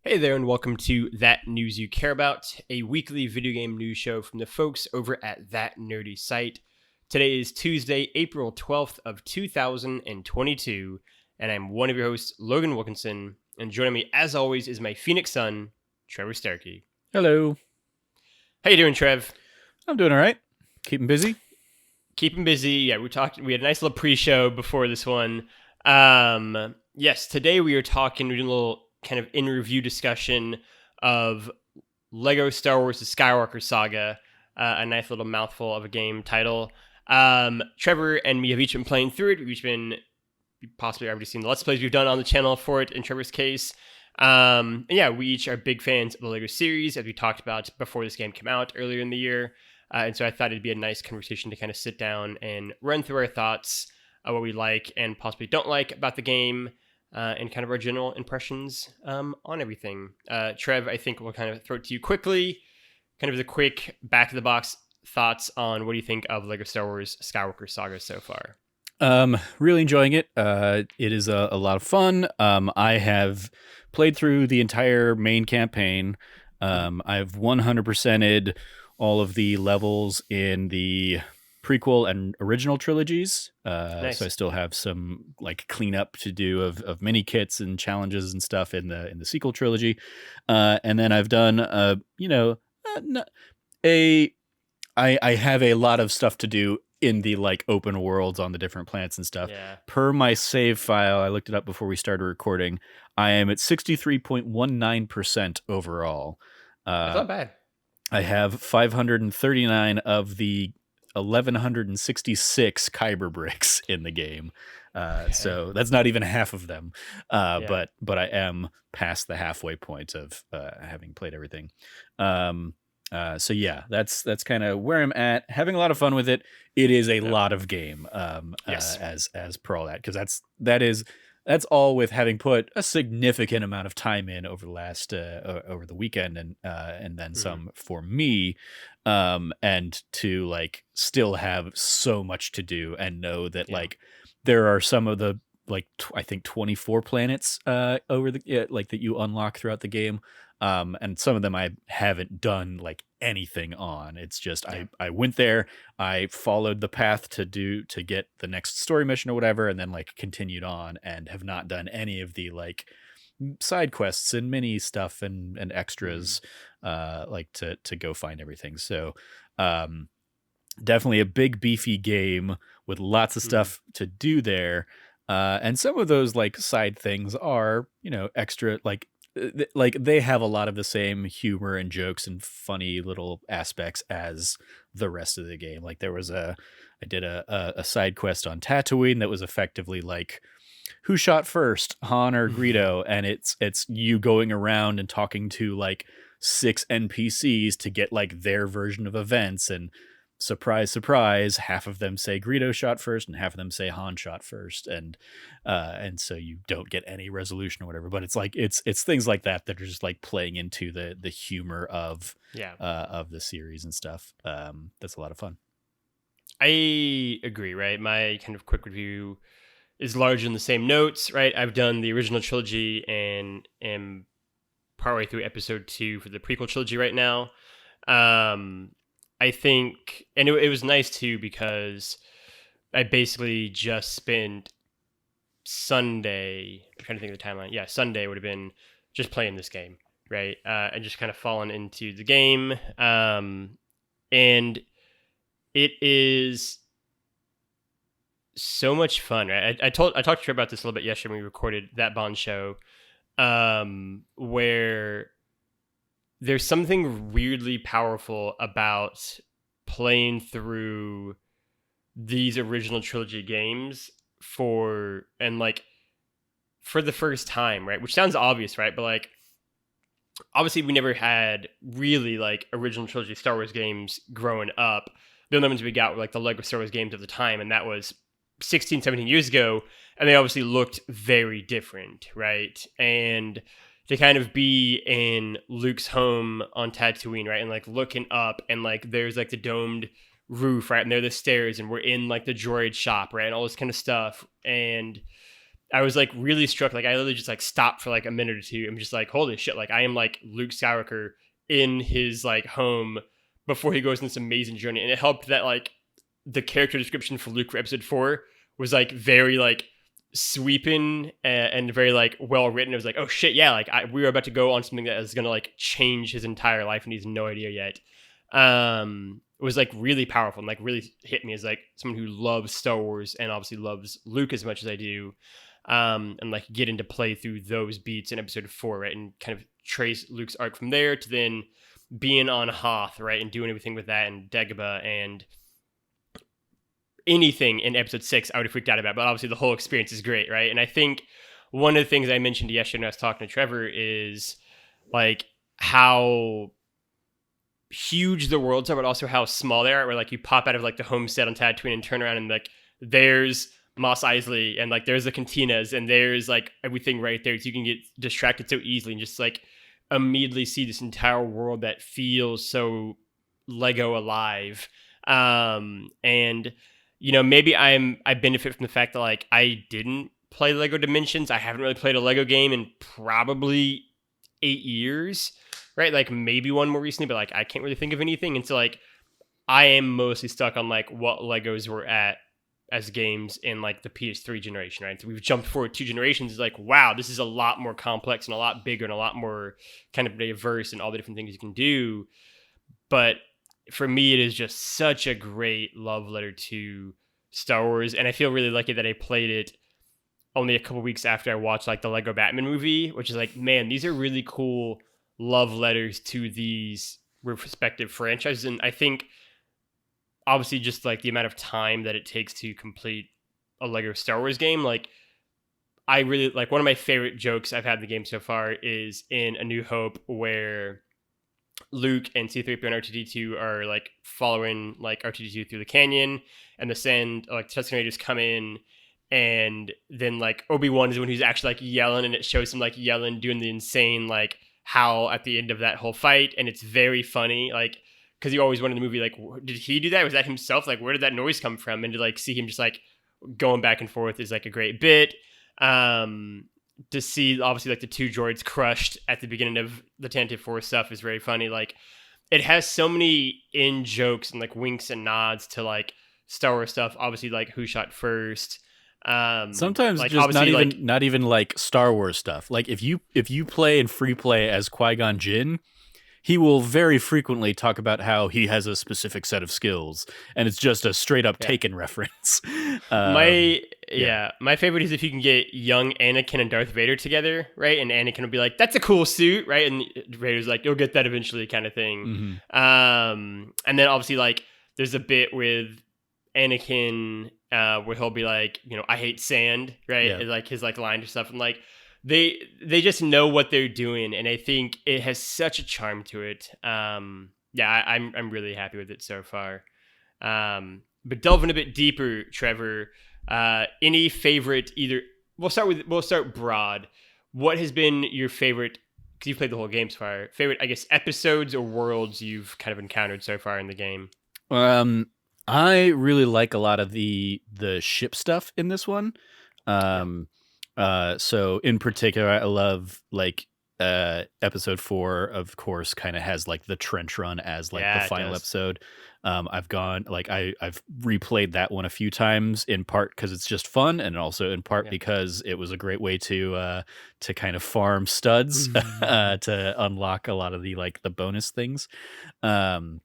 Hey there, and welcome to That News You Care About, a weekly video game news show from the folks over at That Nerdy Site. Today is Tuesday, April 12th of 2022, and I'm one of your hosts, Logan Wilkinson, and joining me, as always, is my Phoenix son, Trevor Starkey. Hello. How you doing, Trev? I'm doing all right. Keeping busy. Keeping busy. Yeah, we had a nice little pre-show before this one. Yes, today we're doing a little kind of in review discussion of Lego Star Wars: The Skywalker Saga, a nice little mouthful of a game title. Trevor and me have each been playing through it. We've each been possibly already seen the Let's Plays we've done on the channel for it in Trevor's case. And yeah, we each are big fans of the Lego series, as we talked about before this game came out earlier in the year. And so I thought it'd be a nice conversation to kind of sit down and run through our thoughts, what we like and possibly don't like about the game, and kind of our general impressions on everything. Trev, I think we'll kind of throw it to you quickly, kind of the quick back-of-the-box thoughts on what do you think of LEGO Star Wars Skywalker Saga so far? Really enjoying it. It is a lot of fun. I have played through the entire main campaign. I've 100%ed all of the levels in the prequel and original trilogies. Nice. So I still have some like cleanup to do of mini kits and challenges and stuff in the sequel trilogy. And then I've done I have a lot of stuff to do in the like open worlds on the different planets and stuff. Yeah. Per my save file, I looked it up before we started recording. I am at 63.19% overall. That's not bad. I have 539 of the 1,166 Kyber bricks in the game. So that's not even half of them. But I am past the halfway point of having played everything. So yeah, that's kind of where I'm at. Having a lot of fun with it. It is a lot of game. Yes. As per all that, because that's all with having put a significant amount of time in over the last over the weekend and then some for me, and to like still have so much to do and know that like there are some of the like I think 24 planets over the like that you unlock throughout the game. And some of them I haven't done like anything on. It's just I went there, I followed the path to get the next story mission or whatever, and then like continued on and have not done any of the like side quests and mini stuff and extras like to go find everything. So definitely a big beefy game with lots of stuff to do there. And some of those like side things are, extra like they have a lot of the same humor and jokes and funny little aspects as the rest of the game. Like I did a side quest on Tatooine that was effectively like, who shot first, Han or Greedo? And it's you going around and talking to like 6 NPCs to get like their version of events, and surprise, surprise, half of them say Greedo shot first and half of them say Han shot first. And so you don't get any resolution or whatever, but it's like, it's things like that are just like playing into the humor of the series and stuff. That's a lot of fun. I agree, right? My kind of quick review is largely in the same notes, right? I've done the original trilogy and am partway through episode 2 for the prequel trilogy right now. I think, and it was nice too, because I basically just spent Sunday, I'm trying to think of the timeline. Yeah, Sunday would have been just playing this game, right? And just kind of fallen into the game. And it is so much fun, right? I talked to her about this a little bit yesterday when we recorded that Bond show, where there's something weirdly powerful about playing through these original trilogy games for the first time, right? Which sounds obvious, right? But like, obviously we never had really like original trilogy Star Wars games growing up. The only ones we got were like the Lego Star Wars games of the time, and that was 16, 17 years ago, and they obviously looked very different, right? And to kind of be in Luke's home on Tatooine, right? And like looking up and like there's like the domed roof, right? And there are the stairs and we're in like the droid shop, right? And all this kind of stuff. And I was like really struck. Like I literally just like stopped for like a minute or two. I'm just like, holy shit! Like I am like Luke Skywalker in his like home before he goes on this amazing journey. And it helped that like the character description for Luke for episode 4 was like very like sweeping and very like well written. It was like, oh shit, yeah, like we were about to go on something that is gonna like change his entire life and he's no idea yet. It was like really powerful and like really hit me as like someone who loves Star Wars and obviously loves Luke as much as I do. And like get into play through those beats in episode 4, right? And kind of trace Luke's arc from there to then being on Hoth, right? And doing everything with that and Dagobah and anything in episode 6 I would have freaked out about, but obviously the whole experience is great, right? And I think one of the things I mentioned yesterday when I was talking to Trevor is like how huge the worlds are, but also how small they are, where like you pop out of like the homestead on Tatooine and turn around and like there's Mos Eisley and like there's the cantinas and there's like everything right there, so you can get distracted so easily and just like immediately see this entire world that feels so Lego alive. And you know, maybe I benefit from the fact that like I didn't play Lego Dimensions. I haven't really played a Lego game in probably 8 years, right? Like maybe one more recently, but like I can't really think of anything. And so like I am mostly stuck on like what Legos were at as games in like the PS3 generation, right? So we've jumped forward 2 generations. It's like, wow, this is a lot more complex and a lot bigger and a lot more kind of diverse and all the different things you can do. But for me, it is just such a great love letter to Star Wars. And I feel really lucky that I played it only a couple weeks after I watched like the Lego Batman movie, which is like, man, these are really cool love letters to these respective franchises. And I think obviously just like the amount of time that it takes to complete a Lego Star Wars game, like I really like one of my favorite jokes I've had in the game so far is in A New Hope, where Luke and C-3PO and R2-D2 are like following like R2-D2 through the canyon, and the Sand like Tusken Raiders come in, and then like Obi-Wan is the one who's actually like yelling, and it shows him like yelling, doing the insane like howl at the end of that whole fight, and it's very funny, like because you always wonder in the movie like, did he do that? Was that himself? Like, where did that noise come from? And to like see him just like going back and forth is like a great bit. To see obviously like the 2 droids crushed at the beginning of the Tantive 4 stuff is very funny. Like it has so many in jokes and like winks and nods to like Star Wars stuff. Obviously like Who Shot First. Sometimes like, just not even like Star Wars stuff. Like if you play in free play as Qui-Gon Jinn, he will very frequently talk about how he has a specific set of skills, and it's just a straight up Taken reference. My favorite is if you can get young Anakin and Darth Vader together, right? And Anakin will be like, "That's a cool suit," right? And Vader's like, "You'll get that eventually," kind of thing. Mm-hmm. And then obviously like there's a bit with Anakin where he'll be like, you know, "I hate sand," right? Yeah. Like his like line or stuff, and like they just know what they're doing, and I think it has such a charm to it. I'm really happy with it so far. But delving a bit deeper, Trevor, any favorite either? We'll start broad. What has been your favorite? Because you've played the whole game so far. Favorite, I guess, episodes or worlds you've kind of encountered so far in the game. I really like a lot of the ship stuff in this one. So in particular, I love like episode 4, of course, kind of has like the trench run as like the final episode. I've replayed that one a few times, in part because it's just fun, and also in part because it was a great way to kind of farm studs to unlock a lot of the like the bonus things. But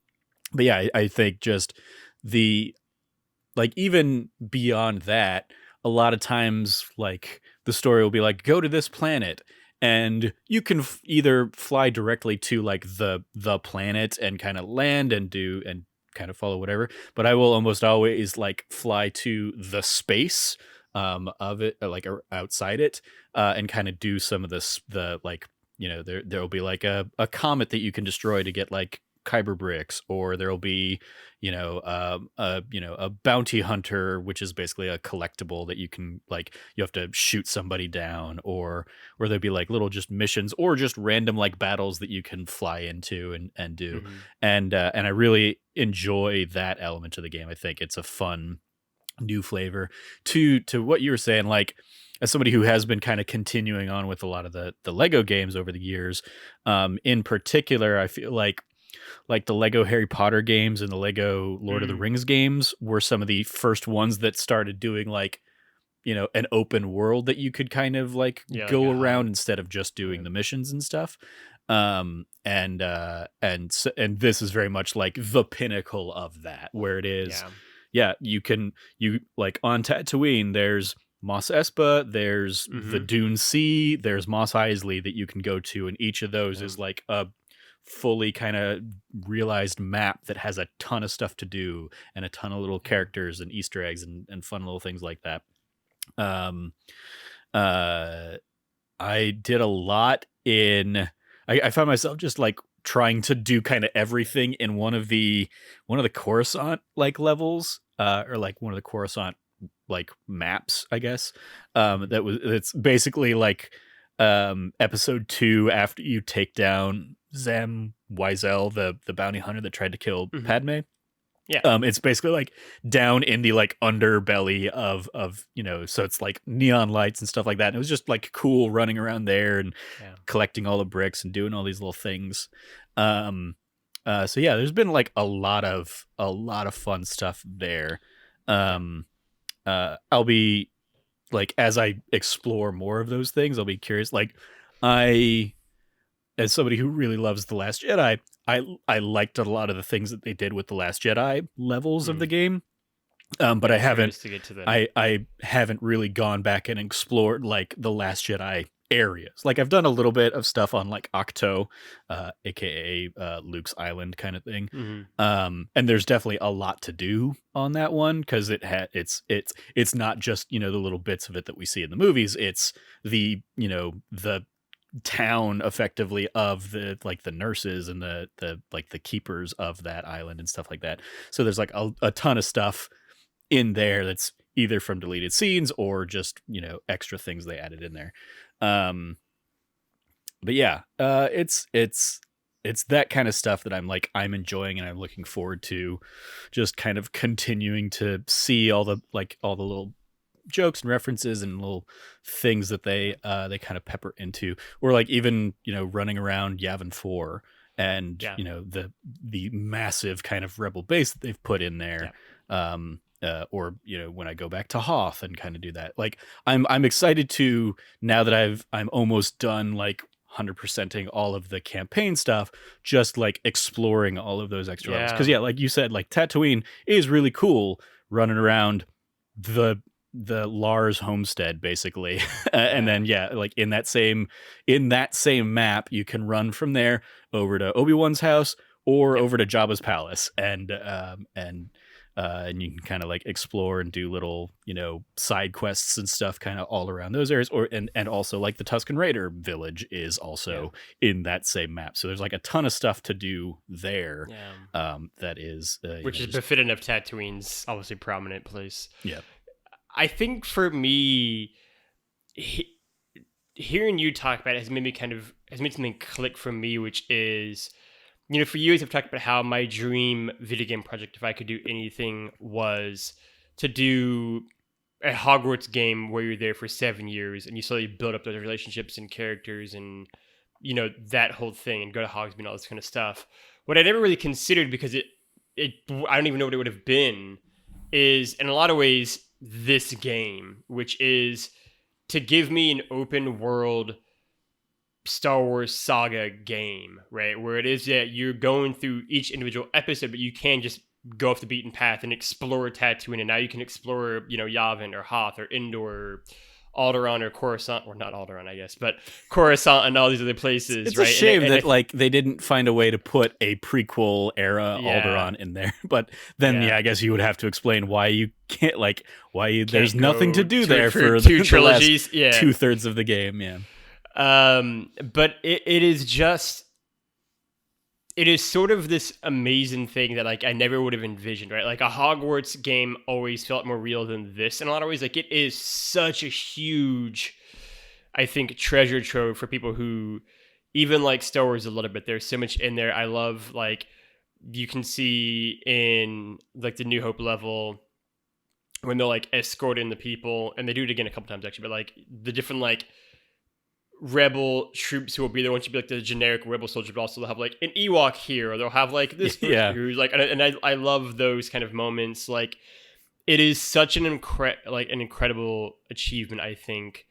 yeah, I think just the like even beyond that, a lot of times like the story will be like, go to this planet, and you can either fly directly to like the planet and kind of land and do and kind of follow whatever, but I will almost always like fly to the space of it, like outside it, and kind of do some of the like, you know, there'll be like a comet that you can destroy to get like Kyber bricks, or there'll be, a bounty hunter, which is basically a collectible that you can like, you have to shoot somebody down, or there'll be like little just missions or just random like battles that you can fly into and do. And I really enjoy that element of the game. I think it's a fun new flavor. To what you were saying, like, as somebody who has been kind of continuing on with a lot of the Lego games over the years, in particular, I feel like the Lego Harry Potter games and the Lego Lord of the Rings games were some of the first ones that started doing like, you know, an open world that you could kind of like go around instead of just doing the missions and stuff. And this is very much like the pinnacle of that, where it is, you like on Tatooine, there's Mos Espa, there's the Dune Sea, there's Mos Eisley that you can go to, and each of those is like a fully kind of realized map that has a ton of stuff to do and a ton of little characters and Easter eggs and fun little things like that. I did a lot in, I found myself just like trying to do kind of everything in one of the Coruscant like levels, or like one of the Coruscant like maps, I guess. It's basically like episode 2 after you take down Zam Wiesel, the bounty hunter that tried to kill Padme. Yeah. It's basically like down in the like underbelly of, you know, so it's like neon lights and stuff like that. And it was just like cool running around there and collecting all the bricks and doing all these little things. So yeah, there's been like a lot of fun stuff there. I'll be like, as I explore more of those things, I'll be curious. Like, as somebody who really loves The Last Jedi, I liked a lot of the things that they did with The Last Jedi levels of the game. But I haven't really gone back and explored like The Last Jedi areas. Like I've done a little bit of stuff on like Octo, aka Luke's Island kind of thing. And there's definitely a lot to do on that one, because it's not just, you know, the little bits of it that we see in the movies. It's the, you know, the town effectively of the like the nurses and the like the keepers of that island and stuff like that. So there's like a ton of stuff in there that's either from deleted scenes or just, you know, extra things they added in there. But yeah, it's that kind of stuff that I'm enjoying, and I'm looking forward to just kind of continuing to see all the little jokes and references and little things that they kind of pepper into, or like even, you know, running around Yavin 4 and you know the massive kind of rebel base that they've put in there. Or, you know, when I go back to Hoth and kind of do that, like I'm excited to, now that I'm almost done like 100%ing all of the campaign stuff, just like exploring all of those extra levels. Because like you said, like Tatooine is really cool, running around the Lars homestead basically. And then like in that same map you can run from there over to Obi-Wan's house or over to Jabba's palace, and you can kind of like explore and do little, you know, side quests and stuff kind of all around those areas, or and also like the Tusken Raider village is also in that same map. So there's like a ton of stuff to do there. That is which is befitting of Tatooine's obviously prominent place. Yeah. I think for me, hearing you talk about it has made something click for me, which is, you know, for years I've talked about how my dream video game project, if I could do anything, was to do a Hogwarts game where you're there for 7 years and you slowly build up those relationships and characters and, you know, that whole thing, and go to Hogsmeade and all this kind of stuff. What I never really considered, because I don't even know what it would have been, is in a lot of ways this game, which is to give me an open world Star Wars saga game, right? Where it is that you're going through each individual episode, but you can just go off the beaten path and explore Tatooine, and now you can explore, you know, Yavin or Hoth or Endor or Alderaan or Coruscant, or not Alderaan, I guess, but Coruscant and all these other places. It's right? a shame that like they didn't find a way to put a prequel era Alderaan in there. But then, I guess you would have to explain why you can't, like, there's nothing to do there for two trilogies, the last 2/3 of the game. Yeah. But it is just, it is sort of this amazing thing that like I never would have envisioned, right? Like a Hogwarts game always felt more real than this in a lot of ways. Like it is such a huge, I think, treasure trove for people who even like Star Wars a little bit. There's so much in there. I love, like, you can see in like the New Hope level, when they'll like escort in the people, and they do it again a couple times actually, but like the different like rebel troops who will be there. Won't you be like the generic rebel soldier, but also they'll have like an Ewok here, or they'll have like this person who's like, and I love those kind of moments. Like it is such an incredible achievement, I think.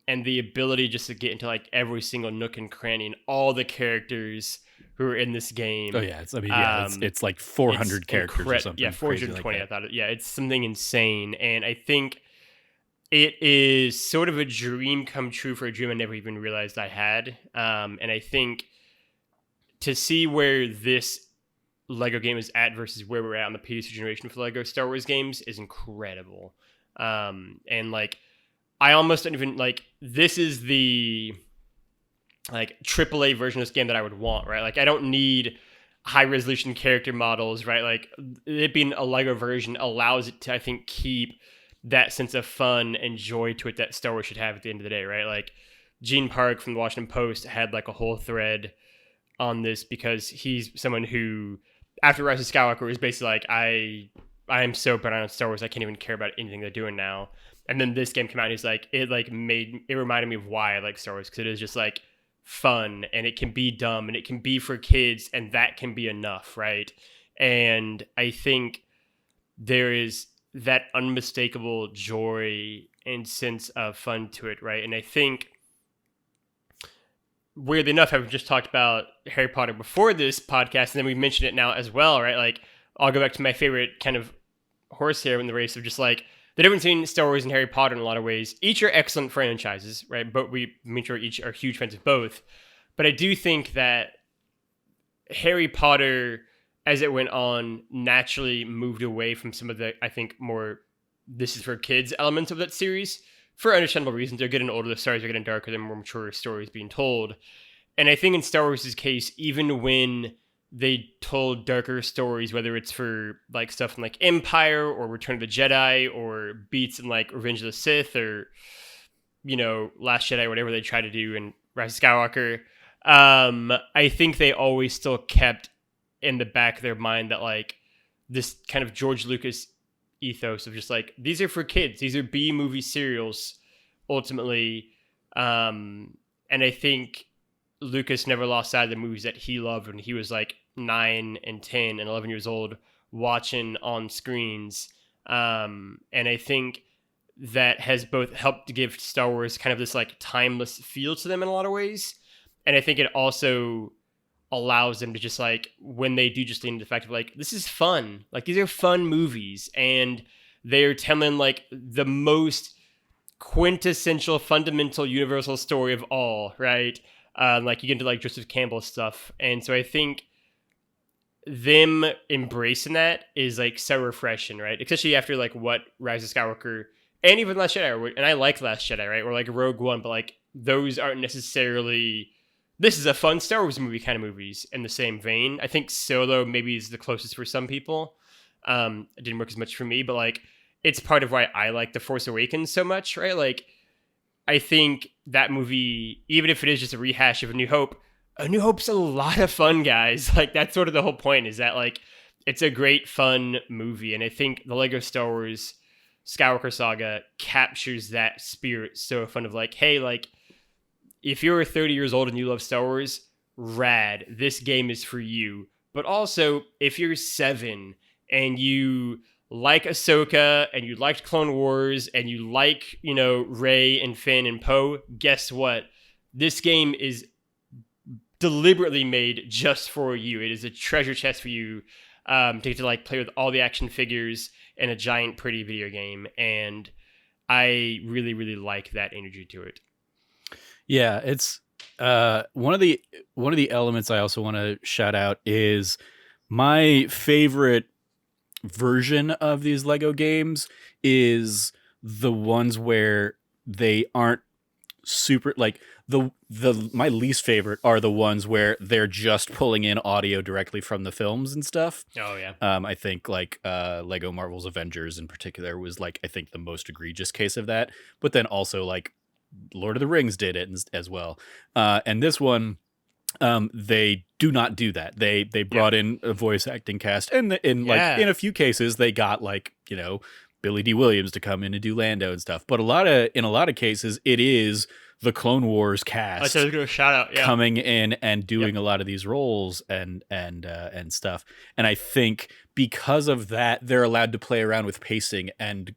And the ability just to get into like every single nook and cranny and all the characters who are in this game. Oh yeah, it's like 400 characters or something. Yeah, 420. Like I thought. It's something insane, and I think it is sort of a dream come true for a dream I never even realized I had. And I think to see where this Lego game is at versus where we're at on the PS2 generation for Lego Star Wars games is incredible. And like, I almost don't even like, this is the like AAA version of this game that I would want, right? Like I don't need high resolution character models, right? Like it being a Lego version allows it to, I think, keep that sense of fun and joy to it that Star Wars should have at the end of the day, right? Like Gene Park from the Washington Post had like a whole thread on this because he's someone who, after Rise of Skywalker, was basically like, I am so burnt out on Star Wars, I can't even care about anything they're doing now. And then this game came out, and he's like, it reminded me of why I like Star Wars, because it is just like fun, and it can be dumb, and it can be for kids, and that can be enough, right? And I think there is that unmistakable joy and sense of fun to it, right? And I think, weirdly enough, I've just talked about Harry Potter before this podcast, and then we mentioned it now as well, right? Like, I'll go back to my favorite kind of horse here in the race of just like the difference between Star Wars and Harry Potter in a lot of ways. Each are excellent franchises, right? But we make sure each are huge fans of both. But I do think that Harry Potter, as it went on, naturally moved away from some of the, I think, more this is for kids elements of that series for understandable reasons. They're getting older, the stories are getting darker, they're more mature stories being told. And I think in Star Wars' case, even when they told darker stories, whether it's for like stuff in like Empire or Return of the Jedi or beats in like Revenge of the Sith or, you know, Last Jedi, whatever they try to do in Rise of Skywalker, I think they always still kept in the back of their mind that like this kind of George Lucas ethos of just like, these are for kids, these are B movie serials ultimately. And I think Lucas never lost sight of the movies that he loved when he was like 9 and 10 and 11 years old watching on screens. And I think that has both helped to give Star Wars kind of this like timeless feel to them in a lot of ways. And I think it also allows them to just like, when they do just lean into the fact of like, this is fun. Like these are fun movies, and they're telling like the most quintessential, fundamental, universal story of all, right? Like you get into like Joseph Campbell stuff. And so I think them embracing that is like so refreshing, right? Especially after like what Rise of Skywalker and even Last Jedi, and I like Last Jedi, right? Or like Rogue One, but like those aren't necessarily, this is a fun Star Wars movie kind of movies in the same vein. I think Solo maybe is the closest for some people. It didn't work as much for me, but like it's part of why I like The Force Awakens so much, right? Like I think that movie, even if it is just a rehash of A New Hope's a lot of fun, guys. Like that's sort of the whole point, is that like it's a great fun movie. And I think the Lego Star Wars Skywalker Saga captures that spirit so fun of like, hey, like if you're 30 years old and you love Star Wars, rad, this game is for you. But also if you're 7 and you like Ahsoka and you liked Clone Wars and you like, you know, Rey and Finn and Poe, guess what? This game is deliberately made just for you. It is a treasure chest for you to get to like play with all the action figures in a giant pretty video game. And I really, really like that energy to it. Yeah, it's one of the elements I also want to shout out is my favorite version of these Lego games is the ones where they aren't super like my least favorite are the ones where they're just pulling in audio directly from the films and stuff. Oh yeah. I think like Lego Marvel's Avengers in particular was like, I think the most egregious case of that, but then also like Lord of the Rings did it as well. And this one, they do not do that. They brought in a voice acting cast, and in a few cases they got like Billy D. Williams to come in and do Lando and stuff. But in a lot of cases, it is the Clone Wars cast I was going to shout out, yeah. coming in and doing a lot of these roles and stuff. And I think because of that, they're allowed to play around with pacing and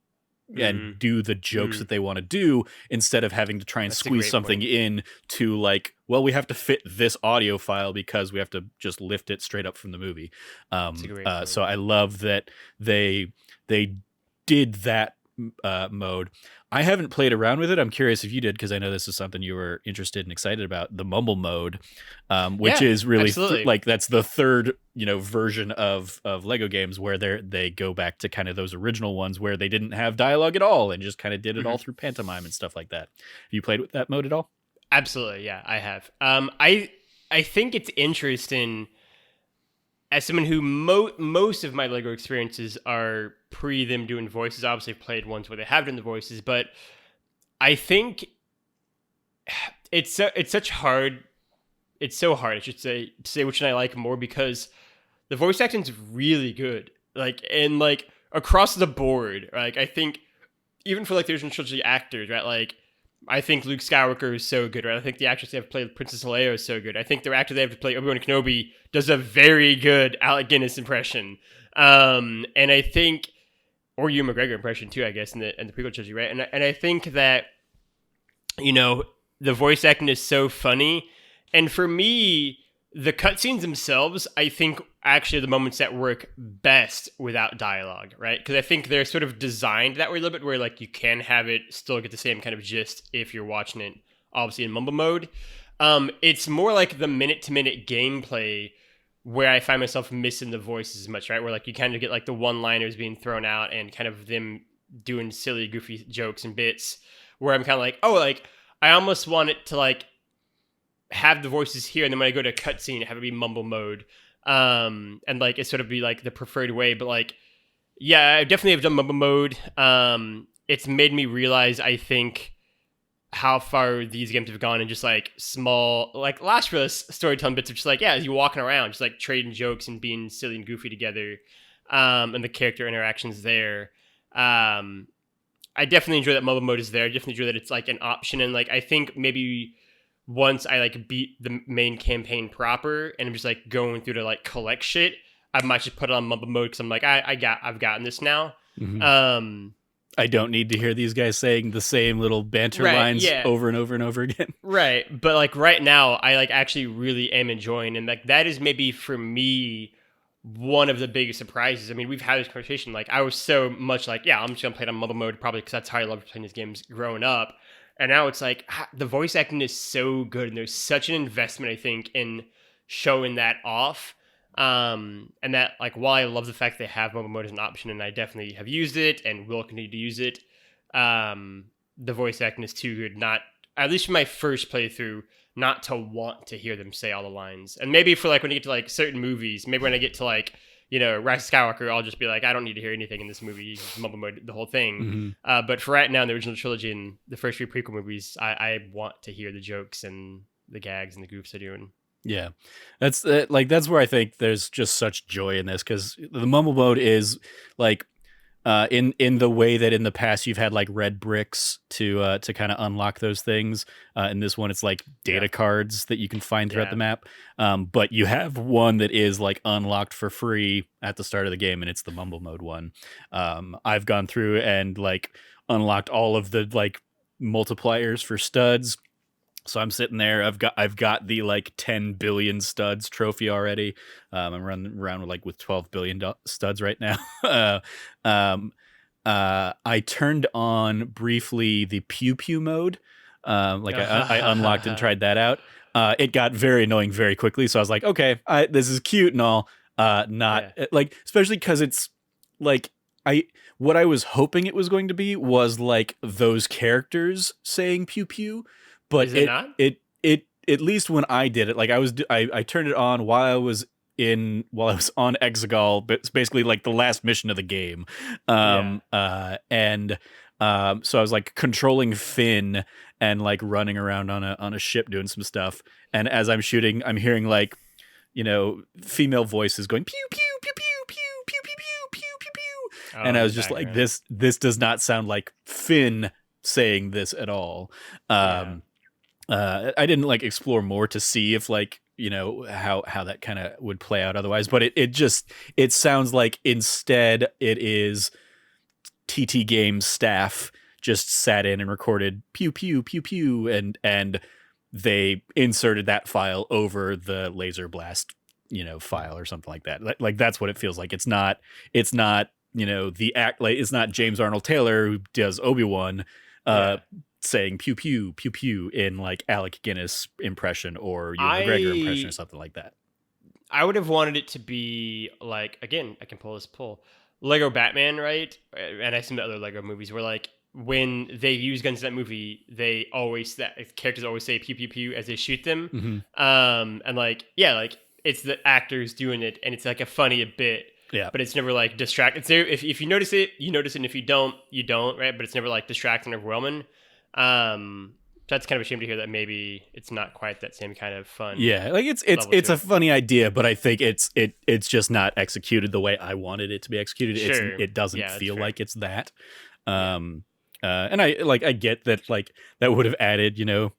do the jokes that they want to do instead of having to try and squeeze something in to like, well, we have to fit this audio file because we have to just lift it straight up from the movie. So I love that they did that mode. I haven't played around with it. I'm curious if you did, because I know this is something you were interested and excited about, the mumble mode, which is really like that's the third version of Lego games where they go back to kind of those original ones where they didn't have dialogue at all and just kind of did it all through pantomime and stuff like that. Have you played with that mode at all? Absolutely, yeah, I have. I think it's interesting as someone who most of my Lego experiences are pre them doing voices. Obviously, I've played ones where they have done the voices, but I think it's so hard, I should say, to say which one I like more, because the voice acting's really good. And across the board, I think even for the original trilogy actors, right? I think Luke Skywalker is so good, right? I think the actress they have to play Princess Leia is so good. I think the actor they have to play Obi-Wan Kenobi does a very good Alec Guinness impression. And I think, or Ewan McGregor impression too, I guess, in the prequel trilogy, right? And I think that, the voice acting is so funny. And for me, the cutscenes themselves, I think, actually are the moments that work best without dialogue, right? Because I think they're sort of designed that way a little bit, where you can have it still get the same kind of gist if you're watching it, obviously in mumble mode. It's more like the minute-to-minute gameplay where I find myself missing the voices as much, right? Where you kind of get the one-liners being thrown out and kind of them doing silly, goofy jokes and bits, where I'm kind of I almost want it to have the voices here, and then when I go to a cutscene, have it be mumble mode, and it sort of be the preferred way. But yeah, I definitely have done mumble mode. It's made me realize, I think, how far these games have gone in just small, Last of Us storytelling bits of just as you're walking around, just trading jokes and being silly and goofy together, and the character interactions there. I definitely enjoy that mobile mode is there. I definitely enjoy that it's an option, and I think maybe once I beat the main campaign proper and I'm just going through to collect shit, I might just put it on mobile mode because I'm I've gotten this now. Mm-hmm. I don't need to hear these guys saying the same little banter lines over and over and over again. Right. But right now, I actually really am enjoying, and that is maybe for me one of the biggest surprises. I mean, we've had this conversation. I was so much I'm just gonna play it on mobile mode probably because that's how I loved playing these games growing up. And now it's the voice acting is so good, and there's such an investment, I think, in showing that off. And that while I love the fact they have mobile mode as an option, and I definitely have used it and will continue to use it, the voice acting is too good, not, at least for my first playthrough, not to want to hear them say all the lines. And maybe for when you get to certain movies, maybe when I get to Rise of Skywalker, I'll just be I don't need to hear anything in this movie, just mumble mode the whole thing. Mm-hmm. But for right now, in the original trilogy and the first three prequel movies, I want to hear the jokes and the gags and the goofs they're doing. Yeah, that's that's where I think there's just such joy in this, because the mumble mode is in the way that in the past you've had red bricks to kind of unlock those things. In this one, it's data cards that you can find throughout the map. But you have one that is unlocked for free at the start of the game, and it's the mumble mode one. I've gone through and unlocked all of the multipliers for studs. So I'm sitting there. I've got the 10 billion studs trophy already. I'm running around with 12 billion studs right now. I turned on briefly the pew pew mode. I unlocked and tried that out. It got very annoying very quickly. So I was okay, this is cute and all. Especially because it's what I was hoping it was going to be was those characters saying pew pew. But it at least when I did it, I turned it on while I was on Exegol, but it's basically the last mission of the game. So I was controlling Finn and running around on a ship doing some stuff. And as I'm shooting, I'm hearing female voices going pew pew pew pew pew pew pew pew pew pew pew. And I in was the just like, background. this does not sound like Finn saying this at all. Yeah. I didn't like explore more to see if like, you know, how that kind of would play out otherwise, but it sounds like instead it is TT Games staff just sat in and recorded pew pew pew pew, and they inserted that file over the laser blast, you know, file or something like that. Like that's what it feels like. It's not, you know, the act, like it's not James Arnold Taylor who does Obi-Wan Yeah. saying pew pew pew pew in like Alec Guinness impression or Ewan McGregor impression or I something like that. I would have wanted it to be like, again, I can pull this pull. Lego Batman, right? And I some other Lego movies where like when they use guns in that movie, they always that characters always say pew pew pew as they shoot them. Mm-hmm. And like yeah, like it's the actors doing it, and it's like a funny a bit, Yeah. but it's never like distract. It's there if you notice it, you notice it, and if you don't, you don't, right? But it's never like distracting or overwhelming. That's kind of a shame to hear that maybe it's not quite that same kind of fun. Yeah, like it's level to a it. funny idea, but I think it's just not executed the way I wanted it to be executed. Sure. It doesn't Yeah, that's feel fair. like it's that. And I get that like that would have added, you know,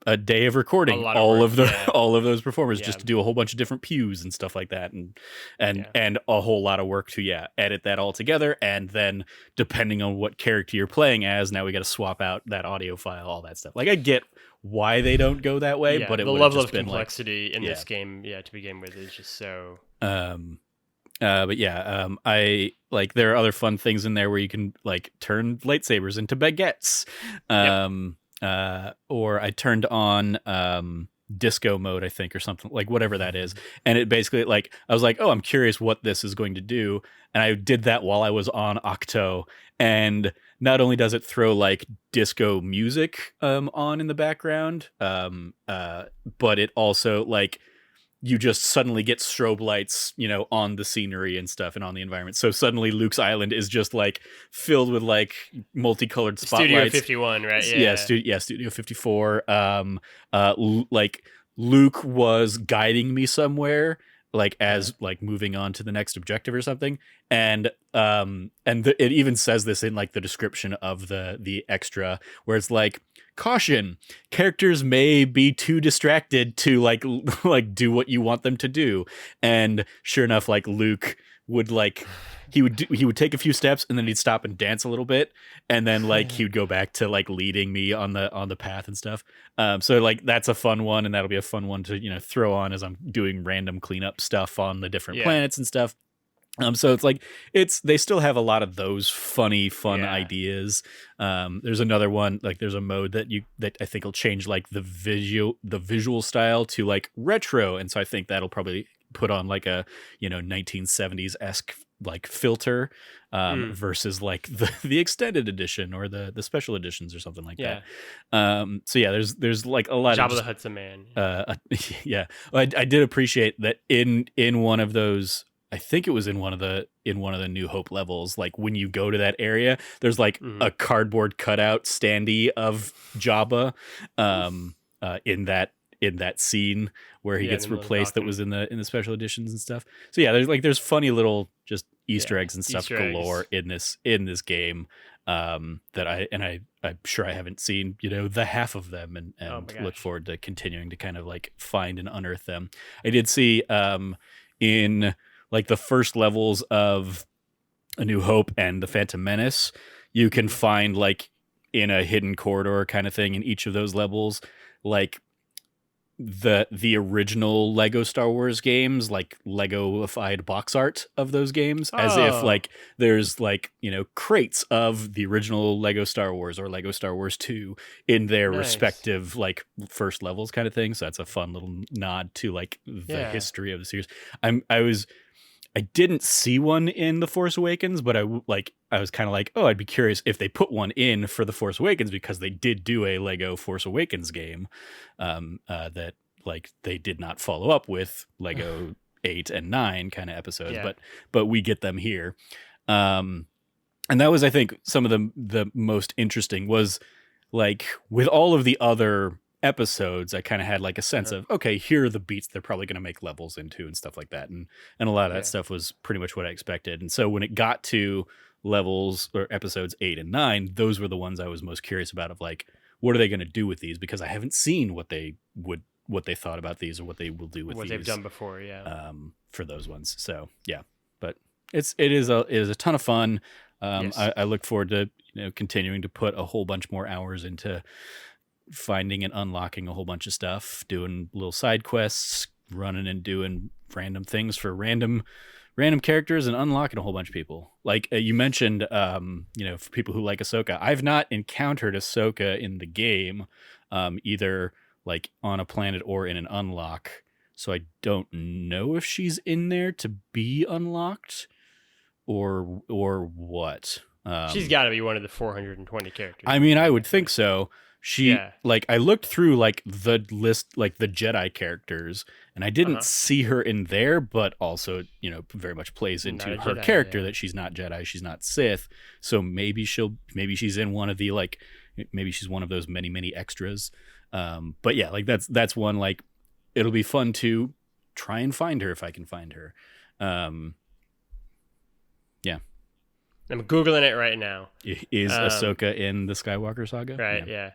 a day of recording A lot of all work, of the yeah. all of those performers Yeah. just to do a whole bunch of different pews and stuff like that, and Yeah. and a whole lot of work to edit that all together, and then depending on what character you're playing as, now we got to swap out that audio file, all that stuff. Like I get why they don't go that way, Yeah, but it the would have level just of been complexity in yeah. this game, to begin with, is just so. But yeah, I like there are other fun things in there where you can like turn lightsabers into baguettes. Or I turned on disco mode, I think, or something like whatever that is. And it basically like I was like, oh, I'm curious what this is going to do. And I did that while I was on Octo. And not only does it throw like disco music on in the background, but it also like you just suddenly get strobe lights, you know, on the scenery and stuff and on the environment. So suddenly Luke's island is just like filled with like multicolored spotlights. Studio 51, right? Yeah, Studio 54. Like Luke was guiding me somewhere, like as like moving on to the next objective or something, and it even says this in like the description of the extra, where it's like, caution, characters may be too distracted to like do what you want them to do. And sure enough, like Luke would like he would take a few steps and then he'd stop and dance a little bit, and then like he would go back to like leading me on the path and stuff. So like that's a fun one, and that'll be a fun one to, you know, throw on as I'm doing random cleanup stuff on the different planets and stuff. So it's like they still have a lot of those fun ideas. There's another one, like there's a mode that I think will change like the visual style to like retro, and so I think that'll probably put on like a, you know, 1970s-esque like filter versus like the extended edition or the special editions or something like that. So yeah, there's like a lot Jabba of the Hutt's a man. yeah, I did appreciate that in one of those. I think it was in one of the New Hope levels. Like when you go to that area, there's like a cardboard cutout standee of Jabba, in that scene where he gets replaced. That was in the special editions and stuff. So yeah, there's funny little just Easter eggs and stuff galore in this game. That I'm sure I haven't seen, you know, the half of them, and look forward to continuing to kind of like find and unearth them. I did see in like the first levels of A New Hope and The Phantom Menace, you can find like in a hidden corridor kind of thing in each of those levels, like the original Lego Star Wars games, like Lego-ified box art of those games, as if like there's like, you know, crates of the original Lego Star Wars or Lego Star Wars 2 in their respective like first levels kind of thing. So that's a fun little nod to like the history of the series. I didn't see one in The Force Awakens, but I was kind of like, oh, I'd be curious if they put one in for The Force Awakens, because they did do a Lego Force Awakens game that like they did not follow up with Lego 8 and 9 kind of episodes, but we get them here. And that was, I think, some of the most interesting was like with all of the other episodes, I kind of had like a sense of, okay, here are the beats they're probably going to make levels into and stuff like that, and a lot of that stuff was pretty much what I expected. And so when it got to levels or episodes 8 and 9, those were the ones I was most curious about, of like, what are they going to do with these? Because I haven't seen what they thought about these or what they will do with what these, they've done before. Yeah. For those ones. So yeah, but it is a ton of fun. Yes. I look forward to continuing to put a whole bunch more hours into finding and unlocking a whole bunch of stuff, doing little side quests, running and doing random things for random characters, and unlocking a whole bunch of people. Like you mentioned, for people who like Ahsoka, I've not encountered Ahsoka in the game, either like on a planet or in an unlock. So I don't know if she's in there to be unlocked or what. She's got to be one of the 420 characters. I mean, I would think so. Like, I looked through like the list, like the Jedi characters, and I didn't see her in there, but also, very much plays into her Jedi, character that she's not Jedi, she's not Sith. So maybe she's in one of the, like, maybe she's one of those many extras. But yeah, like that's one, like, it'll be fun to try and find her if I can find her. Yeah. I'm Googling it right now. Is Ahsoka in the Skywalker Saga? Right, yeah.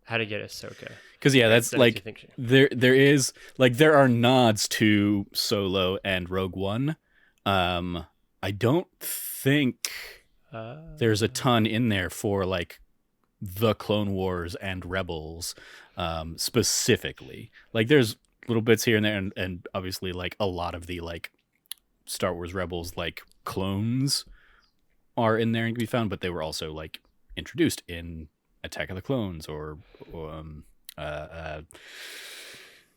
How to get Ahsoka. Because, yeah, that's like, there is, like, there are nods to Solo and Rogue One. I don't think there's a ton in there for, like, the Clone Wars and Rebels specifically. Like, there's little bits here and there, and obviously, like, a lot of the, like, Star Wars Rebels, like, clones are in there and can be found, but they were also, like, introduced in Attack of the Clones or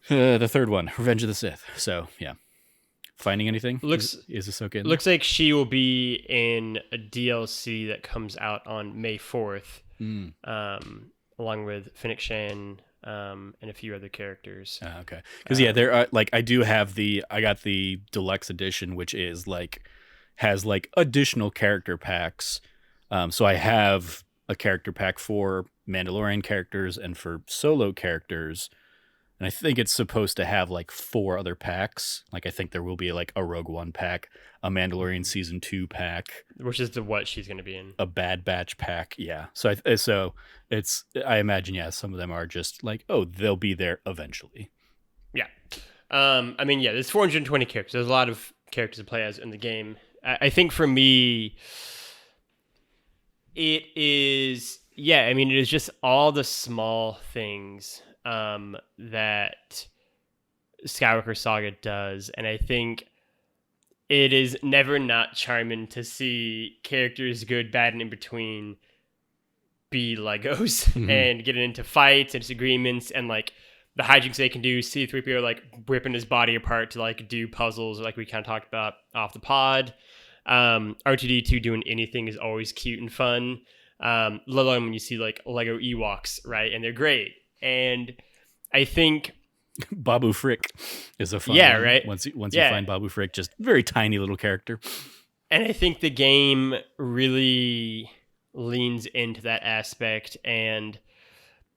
the third one, Revenge of the Sith. So, yeah. Finding anything? Is Ahsoka in there? Looks like she will be in a DLC that comes out on May 4th, along with Fennec Shan and a few other characters. Okay. Because, yeah, there are, like, I got the deluxe edition, which is, like, has, like, additional character packs. So I have a character pack for Mandalorian characters and for Solo characters. And I think it's supposed to have like 4 other packs. Like, I think there will be like a Rogue One pack, a Mandalorian Season 2 pack. Which is what she's going to be in. A Bad Batch pack, yeah. So I imagine, yeah, some of them are just like, oh, they'll be there eventually. Yeah. I mean, yeah, there's 420 characters. There's a lot of characters to play as in the game. I think for me, it is, yeah, I mean, it is just all the small things that Skywalker Saga does. And I think it is never not charming to see characters, good, bad, and in between, be Legos and getting into fights and disagreements and like the hijinks they can do. C-3PO like ripping his body apart to like do puzzles like we kind of talked about off the pod. R2-D2 doing anything is always cute and fun. Let alone when you see like Lego Ewoks, right? And they're great. And I think Babu Frick is a fun one. Right? Once you find Babu Frick, just very tiny little character. And I think the game really leans into that aspect, and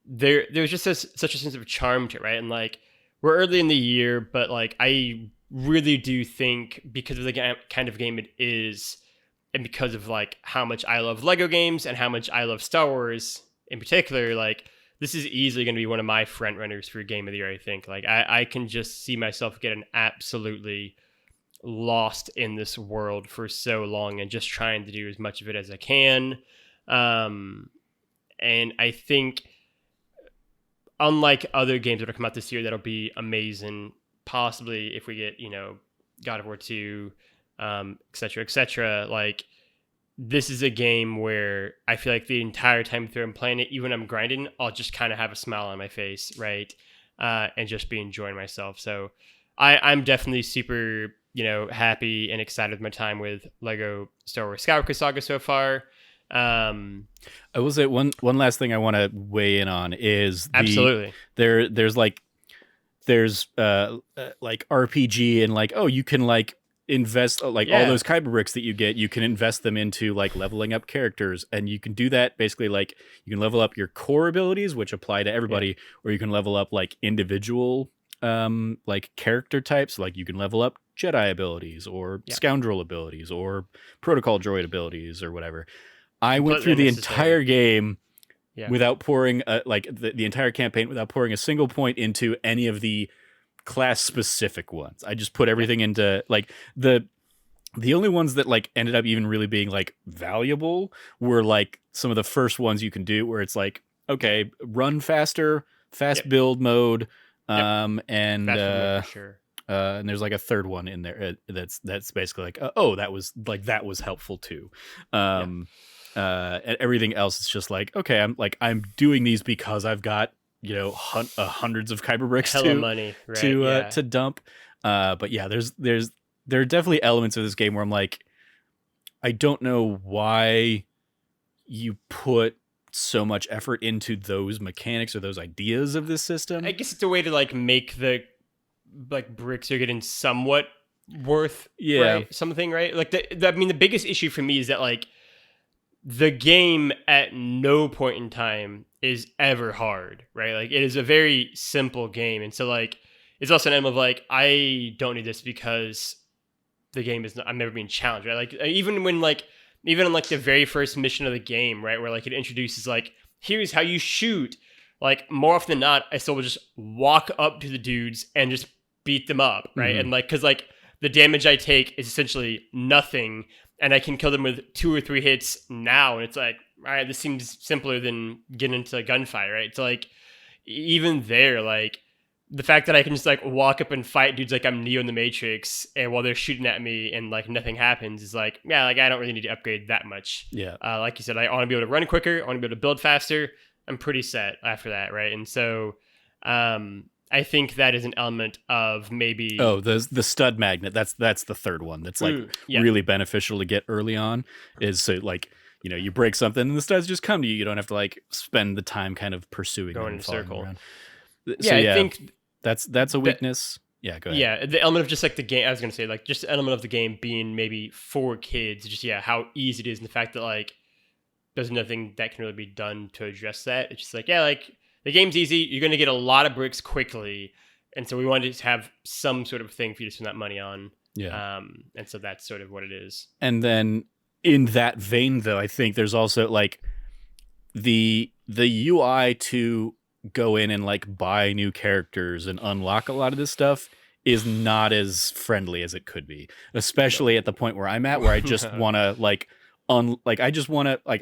there's just such a sense of charm to it, right? And like, we're early in the year, but like, I really do think because of the kind of game it is, and because of like how much I love Lego games and how much I love Star Wars in particular, like, this is easily going to be one of my front runners for Game of the Year, I think. Like, I can just see myself getting absolutely lost in this world for so long and just trying to do as much of it as I can. And I think, unlike other games that will come out this year that'll be amazing, possibly if we get, God of War 2, et cetera, like, this is a game where I feel like the entire time through I'm playing it, even when I'm grinding, I'll just kind of have a smile on my face, right? And just be enjoying myself. So I'm definitely super, happy and excited with my time with Lego Star Wars Skywalker Saga so far. I will say one last thing I want to weigh in on is absolutely there's like RPG and like, oh, you can like invest all those kyber bricks that you can invest them into like leveling up characters, and you can do that basically like you can level up your core abilities, which apply to everybody, or you can level up like individual like character types, like you can level up Jedi abilities or scoundrel abilities or protocol droid abilities or whatever. I went through the entire game without pouring the entire campaign without pouring a single point into any of the class specific ones. I just put everything into like the only ones that like ended up even really being like valuable were like some of the first ones you can do where it's like, okay, run faster, fast build mode, and and there's like a third one in there that's basically like that was helpful too. And everything else is just like, okay, I'm doing these because I've got hundreds of kyber bricks to dump. But yeah, there are definitely elements of this game where I'm like, I don't know why you put so much effort into those mechanics or those ideas of this system. I guess it's a way to like make the like bricks you're getting somewhat worth something, right? Like the biggest issue for me is that like the game at no point in time is ever hard, right? Like it is a very simple game, and so like it's also an element of like, I don't need this because the game is not, I'm never being challenged, right? Like even in like the very first mission of the game, right, where like it introduces like, here's how you shoot, like more often than not I still would just walk up to the dudes and just beat them up, right? And like, because like the damage I take is essentially nothing, and I can kill them with 2 or 3 hits now, and it's like, all right, this seems simpler than getting into a gunfight, right? So like even there, like the fact that I can just like walk up and fight dudes like I'm Neo in the Matrix, and while they're shooting at me and like nothing happens, is like, yeah, like I don't really need to upgrade that much. Yeah. Like you said, I want to be able to run quicker. I want to be able to build faster. I'm pretty set after that, right? And so, I think that is an element of maybe. Oh, the stud magnet. That's the third one. That's like really beneficial to get early on. Is so like, you break something and the studs just come to you. You don't have to like spend the time kind of pursuing going in a circle. Around. So, I think. That's a weakness. Yeah, go ahead. Yeah, the element of just like the game, I was going to say, like just the element of the game being maybe for kids, just how easy it is, and the fact that like there's nothing that can really be done to address that. It's just like, like the game's easy, you're going to get a lot of bricks quickly, and so we wanted to have some sort of thing for you to spend that money on. Yeah. And so that's sort of what it is. And then in that vein, though, I think there's also like the UI to go in and like buy new characters and unlock a lot of this stuff is not as friendly as it could be, especially at the point where I'm at, where I just want to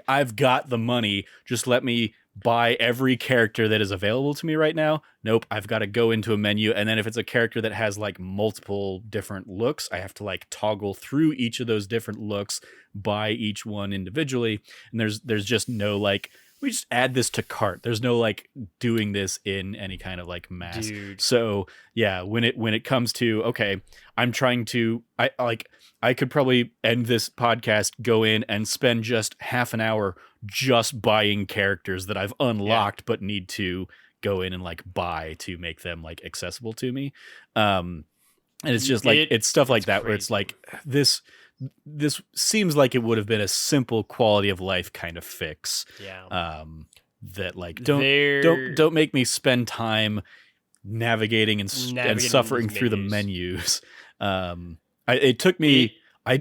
I've got the money, just let me buy every character that is available to me right now. Nope, I've got to go into a menu, and then if it's a character that has like multiple different looks, I have to like toggle through each of those different looks, buy each one individually, and there's just no like, we just add this to cart. There's no like doing this in any kind of like mass. Dude. So yeah, when it comes to, okay, I'm trying to, I could probably end this podcast, go in and spend just half an hour just buying characters that I've unlocked, but need to go in and like buy to make them like accessible to me. And it's just like, it's stuff like that, crazy. Where it's like this seems like it would have been a simple quality of life kind of fix. Yeah. That like don't make me spend time navigating and suffering through the menus. It took me. I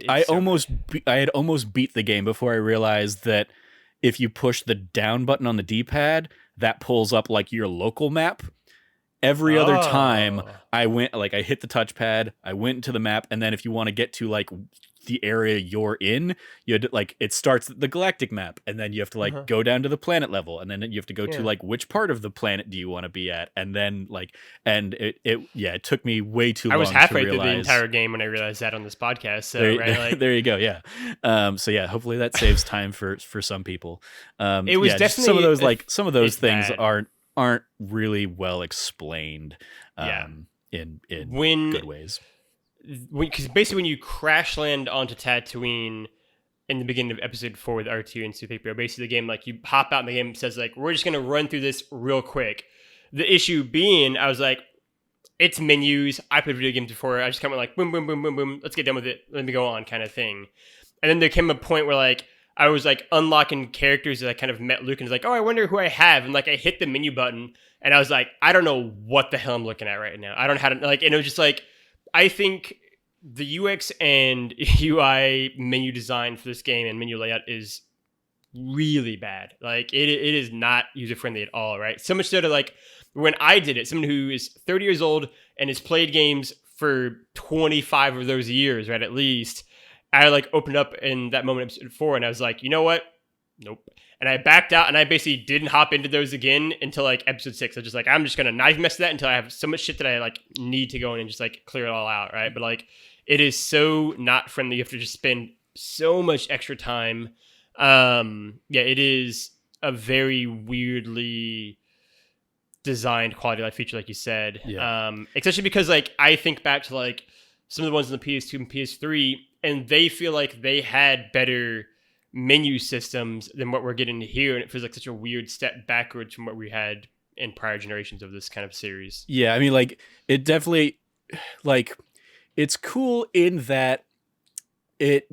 had almost beat the game before I realized that if you push the down button on the D-pad, that pulls up like your local map. Every other time I went, like I hit the touchpad, I went into the map, and then if you want to get to like the area you're in, you had to, like, it starts at the galactic map, and then you have to like go down to the planet level, and then you have to go to like which part of the planet do you want to be at, and then like, and it took me way too long. I was halfway through the entire game when I realized that on this podcast. So there you go. Yeah. So yeah, hopefully that saves time for some people. It was definitely some of those things aren't really well explained. In good ways. Because basically when you crash land onto Tatooine in the beginning of episode 4 with R2 and C-3PO, basically the game, like you hop out and the game says like, we're just going to run through this real quick. The issue being, I was like, it's menus. I played video games before. I just kind of like, boom, boom, boom, boom, boom. Let's get done with it. Let me go on kind of thing. And then there came a point where like, I was like unlocking characters as I kind of met Luke and was like, oh, I wonder who I have. And like I hit the menu button and I was like, I don't know what the hell I'm looking at right now. I don't know how to like, and it was just like, I think the UX and UI menu design for this game and menu layout is really bad. Like it is not user friendly at all, right? So much so to like when I did it, someone who is 30 years old and has played games for 25 of those years, right? At least I like opened up in that moment of episode 4 and I was like, you know what? Nope. And I backed out and I basically didn't hop into those again until like episode 6. I was just like, I'm just going to knife mess that until I have so much shit that I like need to go in and just like clear it all out, right? But like it is so not friendly. You have to just spend so much extra time. Yeah, it is a very weirdly designed quality of life feature, like you said. Yeah. Especially because like I think back to like some of the ones on the PS2 and PS3, and they feel like they had better menu systems than what we're getting here, and it feels like such a weird step backwards from what we had in prior generations of this kind of series. Yeah, I mean, like, it definitely, like, it's cool in that it,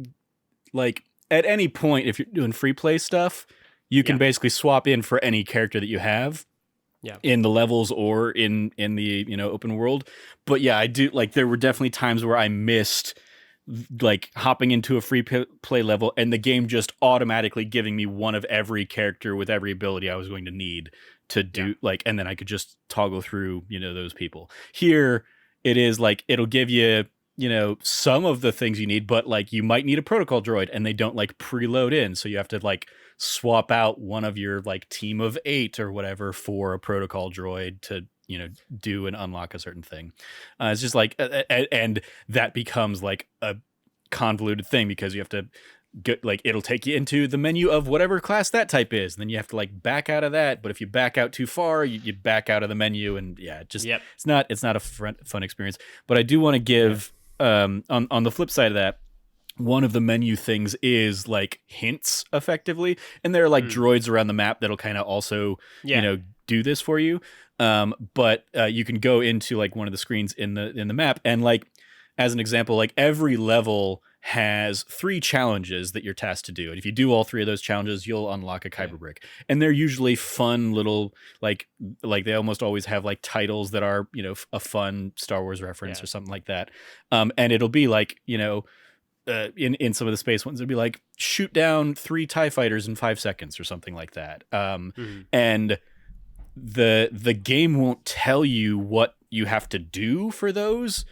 like, at any point, if you're doing free play stuff, you can basically swap in for any character that you have. Yeah. In the levels or in the, you know, open world. But yeah, I do, like, there were definitely times where I missed like hopping into a free play level and the game just automatically giving me one of every character with every ability I was going to need to do, like, and then I could just toggle through, you know, those people. Here it is like it'll give you, you know, some of the things you need, but like you might need a protocol droid and they don't like preload in, so you have to like swap out one of your like team of 8 or whatever for a protocol droid to, you know, do and unlock a certain thing. It's just like, and that becomes like a convoluted thing because you have to get, like, it'll take you into the menu of whatever class that type is. And then you have to like back out of that. But if you back out too far, you back out of the menu, and yeah, just, it's not a fun experience. But I do want to give, on the flip side of that, one of the menu things is like hints effectively. And there are like droids around the map that'll kind of also, you know, do this for you. But you can go into like one of the screens in the map, and like as an example, like every level has 3 challenges that you're tasked to do, and if you do all 3 of those challenges, you'll unlock a Kyber brick. And they're usually fun little like they almost always have like titles that are, you know, a fun Star Wars reference or something like that. And it'll be like, you know, in some of the space ones, it'd be like shoot down 3 TIE fighters in 5 seconds or something like that. And the game won't tell you what you have to do for those,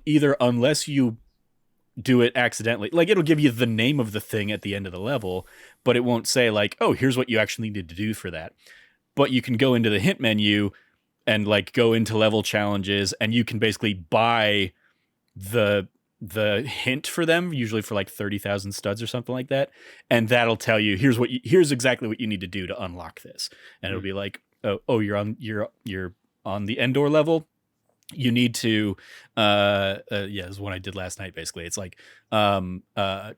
either unless you do it accidentally. Like it'll give you the name of the thing at the end of the level, but it won't say like, oh, here's what you actually need to do for that. But you can go into the hint menu and like go into level challenges, and you can basically buy the hint for them, usually for like 30,000 studs or something like that, and that'll tell you here's exactly what you need to do to unlock this. And it'll be like, oh, you're on the Endor level. You need to this is one I did last night. Basically, it's like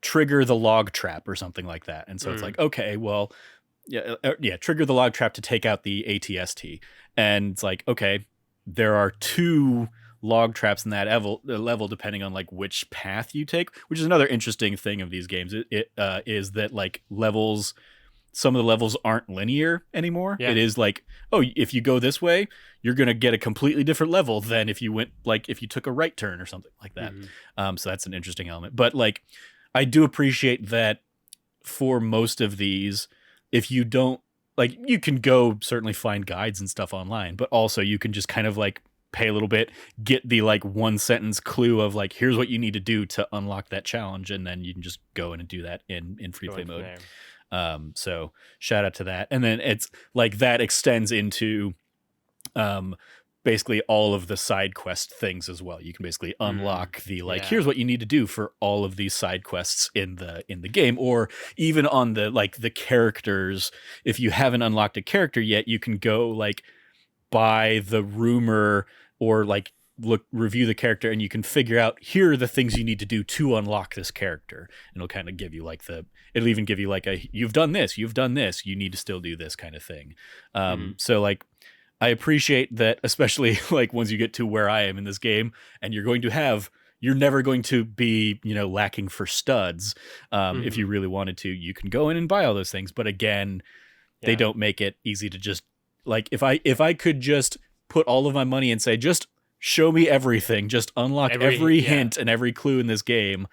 trigger the log trap or something like that. And so it's like, okay, well, trigger the log trap to take out the ATST. And it's like, okay, there are 2 log traps in that level depending on like which path you take, which is another interesting thing of these games. It is that like levels, some of the levels aren't linear anymore. It is like, oh, if you go this way, you're gonna get a completely different level than if you went, like, if you took a right turn or something like that. So that's an interesting element. But like, I do appreciate that for most of these, if you don't, like, you can go certainly find guides and stuff online, but also you can just kind of like pay a little bit, get the like 1 sentence clue of like, here's what you need to do to unlock that challenge, and then you can just go in and do that in free play mode. So shout out to that. And then it's like that extends into basically all of the side quest things as well. You can basically unlock the like, here's what you need to do for all of these side quests in the game, or even on the like the characters. If you haven't unlocked a character yet, you can go like buy the rumor or like review the character, and you can figure out, here are the things you need to do to unlock this character. And it'll kind of give you like it'll even give you like you've done this, you need to still do this kind of thing. So like, I appreciate that, especially like once you get to where I am in this game and you're going to have you're never going to be, lacking for studs. If you Mhm. really wanted to, you can go in and buy all those things. But again, they Yeah. don't make it easy to just like, if I could just put all of my money and say, just show me everything, just unlock every Yeah. hint and every clue in this game,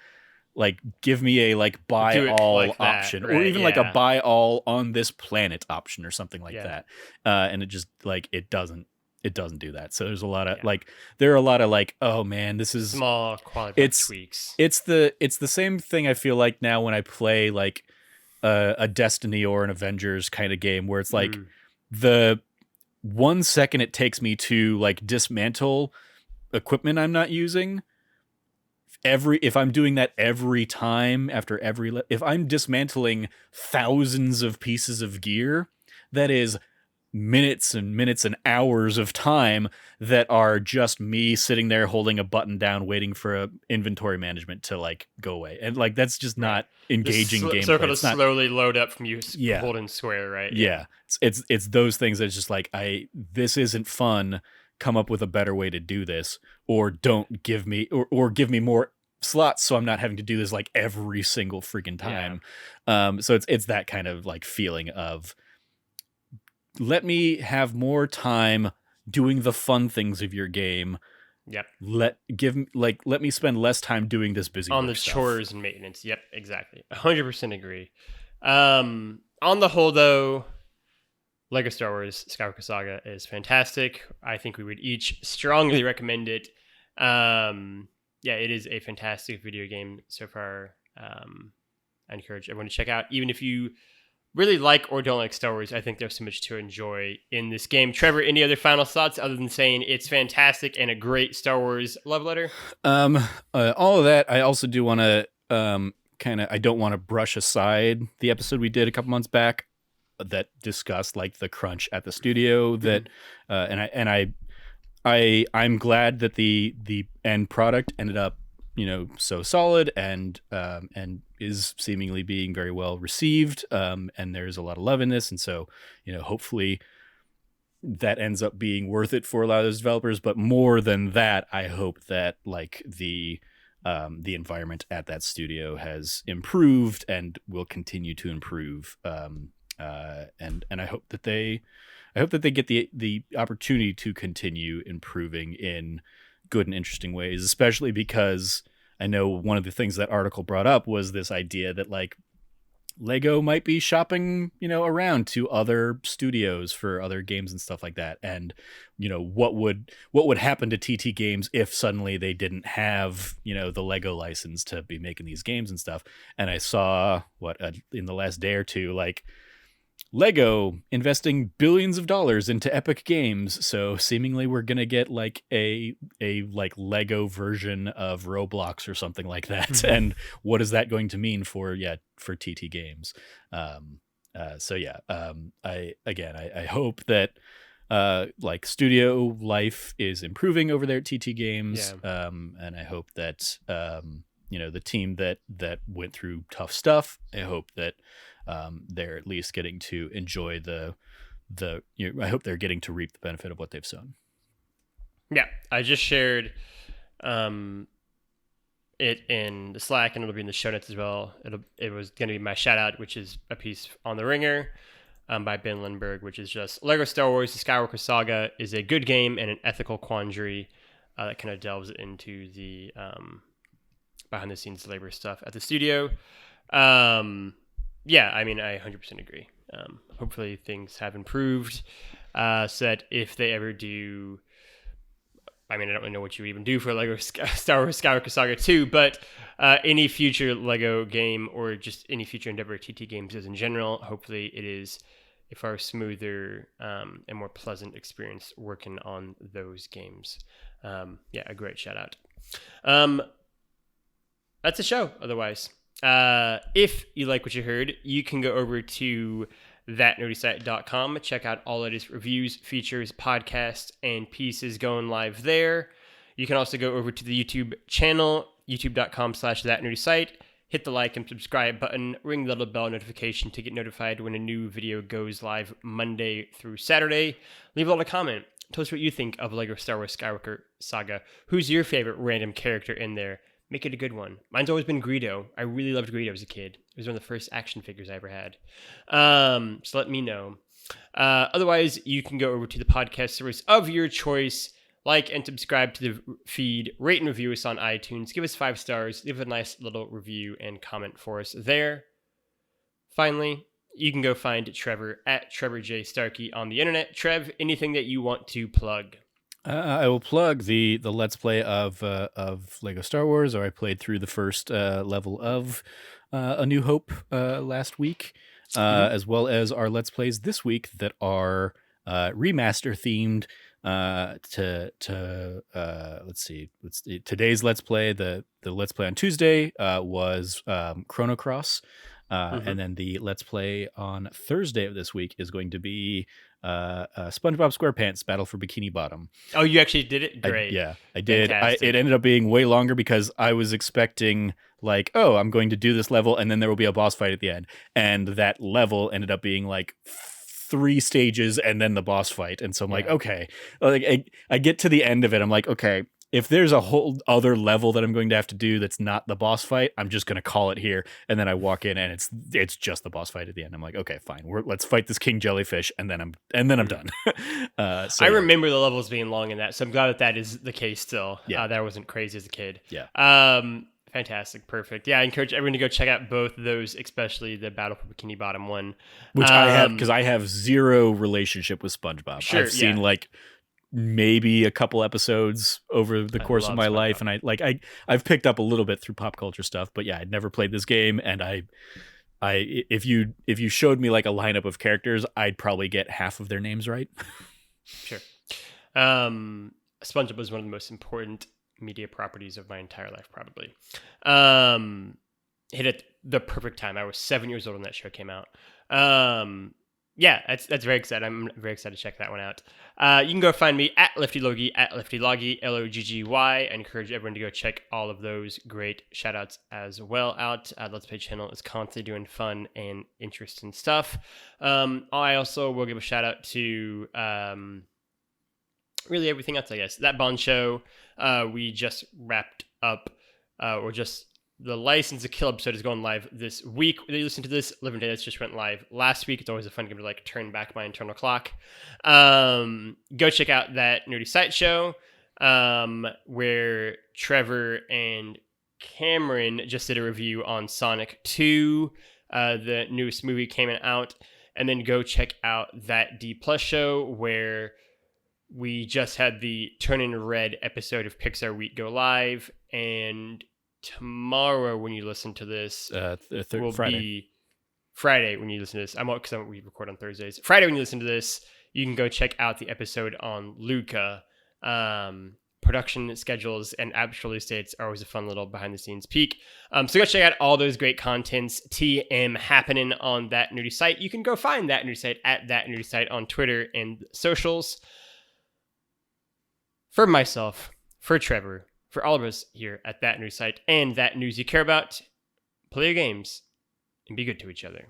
like give me a like buy Do it all like that, option, or right? even like a Yeah. buy all on this planet option or something like Yeah. that. And it just like it doesn't do that. So there's a lot of Yeah. like, there are a lot of like, oh man, this is Small quality it's tweaks. it's the same thing I feel like now when I play like a Destiny or an Avengers kind of game, where it's like Mm. the 1 second it takes me to like dismantle equipment I'm not using, if I'm doing that every time after if I'm dismantling thousands of pieces of gear, that is minutes and minutes and hours of time that are just me sitting there holding a button down waiting for a inventory management to like go away, and like that's just Right. not engaging gameplay. Circle to It's not, slowly load up from you yeah, holding square, right? yeah. It's those things that's just like, this isn't fun. Come up with a better way to do this, or don't give me or give me more slots so I'm not having to do this like every single freaking time. So it's that kind of like feeling of, let me have more time doing the fun things of your game. Yep. Let me spend less time doing this busy On work the stuff. chores and maintenance. Yep, exactly. 100% agree. On the whole, though, Lego Star Wars Skywalker Saga is fantastic. I think we would each strongly recommend it. Yeah, it is a fantastic video game so far. I encourage everyone to check out, even if you really like or don't like Star Wars. I think there's so much to enjoy in this game. Trevor, any other final thoughts other than saying it's fantastic and a great Star Wars love letter? All of that. I also do want to I don't want to brush aside the episode we did a couple months back that discussed like the crunch at the studio, that I'm glad that the end product ended up, so solid and is seemingly being very well received, and there's a lot of love in this, and so hopefully that ends up being worth it for a lot of those developers. But more than that, I hope that like the environment at that studio has improved and will continue to improve, and I hope that they get the opportunity to continue improving in good and interesting ways, especially because I know one of the things that article brought up was this idea that like Lego might be shopping, around to other studios for other games and stuff like that. And, what would happen to TT Games if suddenly they didn't have, the Lego license to be making these games and stuff. And I saw in the last day or two, like Lego investing billions of dollars into Epic Games, so seemingly we're gonna get like a like Lego version of Roblox or something like that. And what is that going to mean for TT Games? I hope that like studio life is improving over there at TT Games, and I hope that the team that went through tough stuff, I hope that they're at least getting to enjoy I hope they're getting to reap the benefit of what they've sown. Yeah, I just shared it in the Slack, and it'll be in the show notes as well. It was going to be my shout out, which is a piece on The Ringer by Ben Lindbergh, which is just Lego Star Wars: The Skywalker Saga is a good game and an ethical quandary that kind of delves into the behind the scenes labor stuff at the studio. Yeah, I mean, I 100% agree. Hopefully things have improved, so that if they ever do, I mean, I don't really know what you even do for Lego Star Wars Skywalker Saga 2, but any future Lego game or just any future endeavor TT Games is in general, hopefully it is a far smoother and more pleasant experience working on those games. Yeah, a great shout out. That's a show otherwise. If you like what you heard, you can go over to thatnerdysite.com, check out all latest reviews, features, podcasts, and pieces going live there. You can also go over to the YouTube channel, youtube.com/thatnerdysite, hit the like and subscribe button, ring the little bell notification to get notified when a new video goes live Monday through Saturday. Leave a little comment. Tell us what you think of Lego Star Wars Skywalker Saga. Who's your favorite random character in there? Make it a good one. Mine's always been Greedo. I really loved Greedo as a kid. It was one of the first action figures I ever had. So let me know. Otherwise, you can go over to the podcast service of your choice. Like and subscribe to the feed. Rate and review us on iTunes. Give us 5 stars. Leave a nice little review and comment for us there. Finally, you can go find Trevor at Trevor J. Starkey on the internet. Trev, anything that you want to plug? I will plug the Let's Play of Lego Star Wars, or I played through the first level of A New Hope last week, as well as our Let's Plays this week that are remaster themed. Let's see. Today's Let's Play, the Let's Play on Tuesday was Chrono Cross. And then the Let's Play on Thursday of this week is going to be SpongeBob SquarePants Battle for Bikini Bottom. Oh, you actually did it? Great. I did. It ended up being way longer because I was expecting like, oh, I'm going to do this level and then there will be a boss fight at the end. And that level ended up being like 3 stages and then the boss fight. And so I'm like, okay, like I get to the end of it. I'm like, okay, if there's a whole other level that I'm going to have to do that's not the boss fight, I'm just going to call it here. And then I walk in and it's just the boss fight at the end. I'm like, okay, fine. Let's fight this King Jellyfish and then I'm done. I remember the levels being long in that, so I'm glad that is the case still. Yeah. That wasn't crazy as a kid. Yeah. Fantastic. Perfect. Yeah, I encourage everyone to go check out both of those, especially the Battle for Bikini Bottom one. Which I have, because I have zero relationship with SpongeBob. Sure, I've seen like maybe a couple episodes over the course of my life, and I've picked up a little bit through pop culture stuff, but yeah, I'd never played this game, and if you showed me like a lineup of characters, I'd probably get half of their names right. Sure. SpongeBob was one of the most important media properties of my entire life, probably. Hit at the perfect time. I was 7 years old when that show came out. Yeah, that's very exciting. I'm very excited to check that one out. You can go find me at LiftyLogie, at LiftyLoggy, Logggy. I encourage everyone to go check all of those great shoutouts as well out. Let's Play channel is constantly doing fun and interesting stuff. I also will give a shout out to really everything else, I guess. That Bond show, we just wrapped up, the License to Kill episode is going live this week. When you listen to this, Live and Dance just went live last week. It's always a fun game to like turn back my internal clock. Go check out that Nerdy Site show where Trevor and Cameron just did a review on Sonic 2. The newest movie came out. And then go check out that D Plus show where we just had the Turning Red episode of Pixar Week go live. And tomorrow when you listen to this will be Friday when you listen to this. Because we record on Thursdays. Friday when you listen to this, you can go check out the episode on Luca. Production schedules and actual release dates are always a fun little behind the scenes peek. So go check out all those great contents TM happening on That Nerdy Site. You can go find That Nerdy Site at That Nerdy Site on Twitter and socials. For myself, for Trevor, for all of us here at That News Site and That News You Care About, play your games and be good to each other.